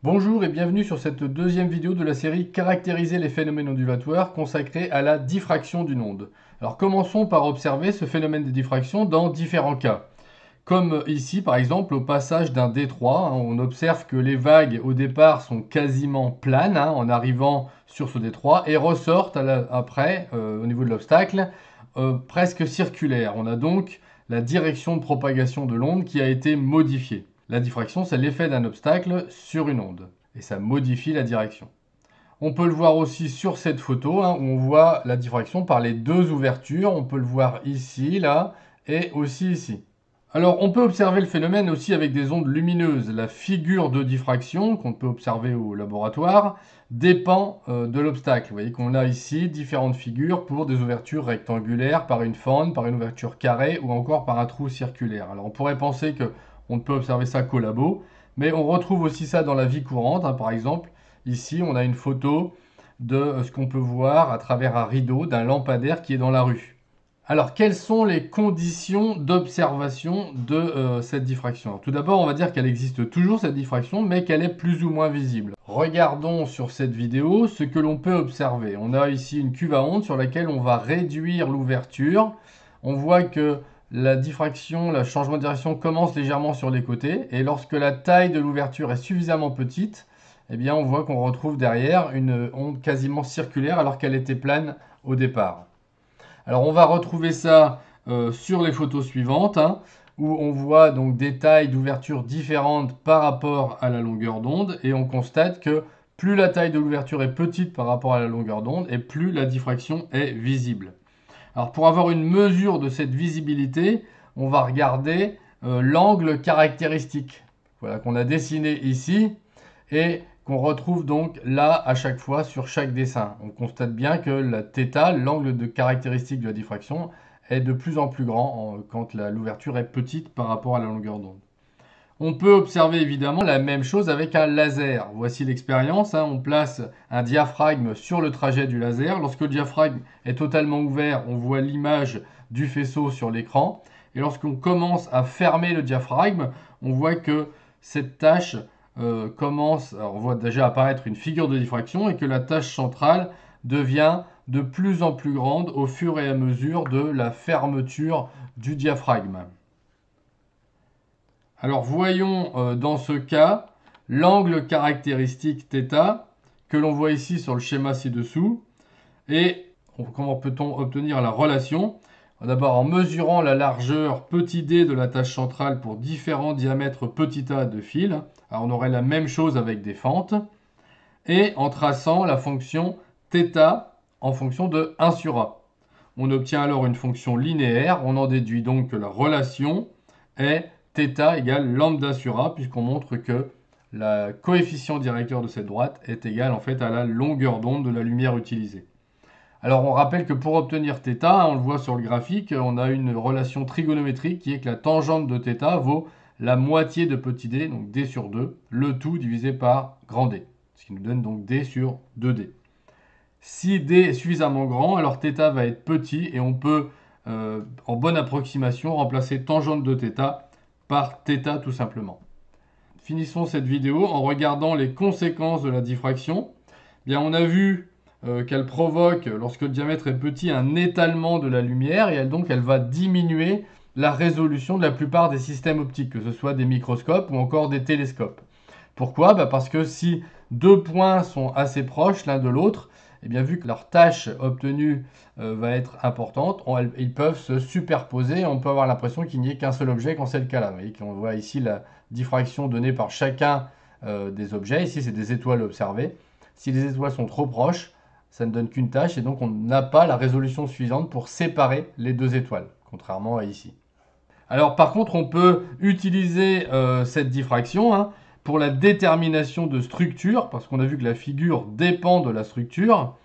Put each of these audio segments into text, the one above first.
Bonjour et bienvenue sur cette deuxième vidéo de la série Caractériser les phénomènes ondulatoires consacrée à la diffraction d'une onde. Alors commençons par observer ce phénomène de diffraction dans différents cas. Comme ici par exemple au passage d'un détroit, on observe que les vagues au départ sont quasiment planes en arrivant sur ce détroit et ressortent après au niveau de l'obstacle presque circulaires. On a donc la direction de propagation de l'onde qui a été modifiée. La diffraction, c'est l'effet d'un obstacle sur une onde et ça modifie la direction. On peut le voir aussi sur cette photo où on voit la diffraction par les deux ouvertures. On peut le voir ici, là et aussi ici. Alors, on peut observer le phénomène aussi avec des ondes lumineuses. La figure de diffraction qu'on peut observer au laboratoire dépend de l'obstacle. Vous voyez qu'on a ici différentes figures pour des ouvertures rectangulaires par une fente, par une ouverture carrée ou encore par un trou circulaire. Alors, on pourrait penser qu'on ne peut observer ça qu'au labo, mais on retrouve aussi ça dans la vie courante. Par exemple, ici, on a une photo de ce qu'on peut voir à travers un rideau d'un lampadaire qui est dans la rue. Alors, quelles sont les conditions d'observation de cette diffraction? Alors, tout d'abord, on va dire qu'elle existe toujours, cette diffraction, mais qu'elle est plus ou moins visible. Regardons sur cette vidéo ce que l'on peut observer. On a ici une cuve à ondes sur laquelle on va réduire l'ouverture. On voit que la diffraction, le changement de direction commence légèrement sur les côtés. Et lorsque la taille de l'ouverture est suffisamment petite, eh bien, on voit qu'on retrouve derrière une onde quasiment circulaire alors qu'elle était plane au départ. Alors on va retrouver ça sur les photos suivantes, où on voit donc des tailles d'ouverture différentes par rapport à la longueur d'onde, et on constate que plus la taille de l'ouverture est petite par rapport à la longueur d'onde, et plus la diffraction est visible. Alors pour avoir une mesure de cette visibilité, on va regarder l'angle caractéristique, voilà, qu'on a dessiné ici, et qu'on retrouve donc là à chaque fois sur chaque dessin. On constate bien que la θ, l'angle de caractéristique de la diffraction, est de plus en plus grand quand l'ouverture est petite par rapport à la longueur d'onde. On peut observer évidemment la même chose avec un laser. Voici l'expérience. On place un diaphragme sur le trajet du laser. Lorsque le diaphragme est totalement ouvert, on voit l'image du faisceau sur l'écran. Et lorsqu'on commence à fermer le diaphragme, on voit que cette tâche commence, alors on voit déjà apparaître une figure de diffraction et que la tâche centrale devient de plus en plus grande au fur et à mesure de la fermeture du diaphragme. Alors voyons dans ce cas l'angle caractéristique θ que l'on voit ici sur le schéma ci-dessous. Et comment peut-on obtenir la relation? D'abord en mesurant la largeur petit d de la tâche centrale pour différents diamètres petit a de fil. Alors on aurait la même chose avec des fentes. Et en traçant la fonction θ en fonction de 1 sur a. On obtient alors une fonction linéaire. On en déduit donc que la relation est θ égale lambda sur a, puisqu'on montre que le coefficient directeur de cette droite est égal en fait à la longueur d'onde de la lumière utilisée. Alors on rappelle que pour obtenir θ, on le voit sur le graphique, on a une relation trigonométrique qui est que la tangente de θ vaut la moitié de petit d, donc d sur 2, le tout divisé par grand D, ce qui nous donne donc d sur 2d. Si d est suffisamment grand, alors θ va être petit et on peut, en bonne approximation, remplacer tangente de θ par θ tout simplement. Finissons cette vidéo en regardant les conséquences de la diffraction. Bien, on a vu qu'elle provoque, lorsque le diamètre est petit, un étalement de la lumière et donc elle va diminuer la résolution de la plupart des systèmes optiques, que ce soit des microscopes ou encore des télescopes. Pourquoi? Parce que si deux points sont assez proches l'un de l'autre, eh bien, vu que leur tâche obtenue va être importante, ils peuvent se superposer et on peut avoir l'impression qu'il n'y ait qu'un seul objet quand c'est le cas là. Vous voyez qu'on voit ici la diffraction donnée par chacun des objets. Ici, c'est des étoiles observées. Si les étoiles sont trop proches, ça ne donne qu'une tâche et donc on n'a pas la résolution suffisante pour séparer les deux étoiles, contrairement à ici. Alors par contre, on peut utiliser cette diffraction pour la détermination de structure, parce qu'on a vu que la figure dépend de la structure.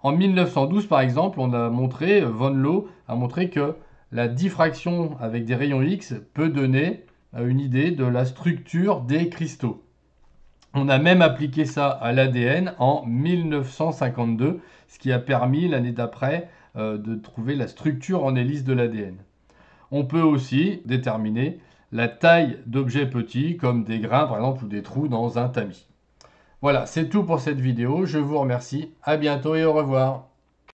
En 1912, par exemple, Von Lohe a montré que la diffraction avec des rayons X peut donner une idée de la structure des cristaux. On a même appliqué ça à l'ADN en 1952, ce qui a permis l'année d'après de trouver la structure en hélice de l'ADN. On peut aussi déterminer la taille d'objets petits, comme des grains par exemple ou des trous dans un tamis. Voilà, c'est tout pour cette vidéo. Je vous remercie. À bientôt et au revoir.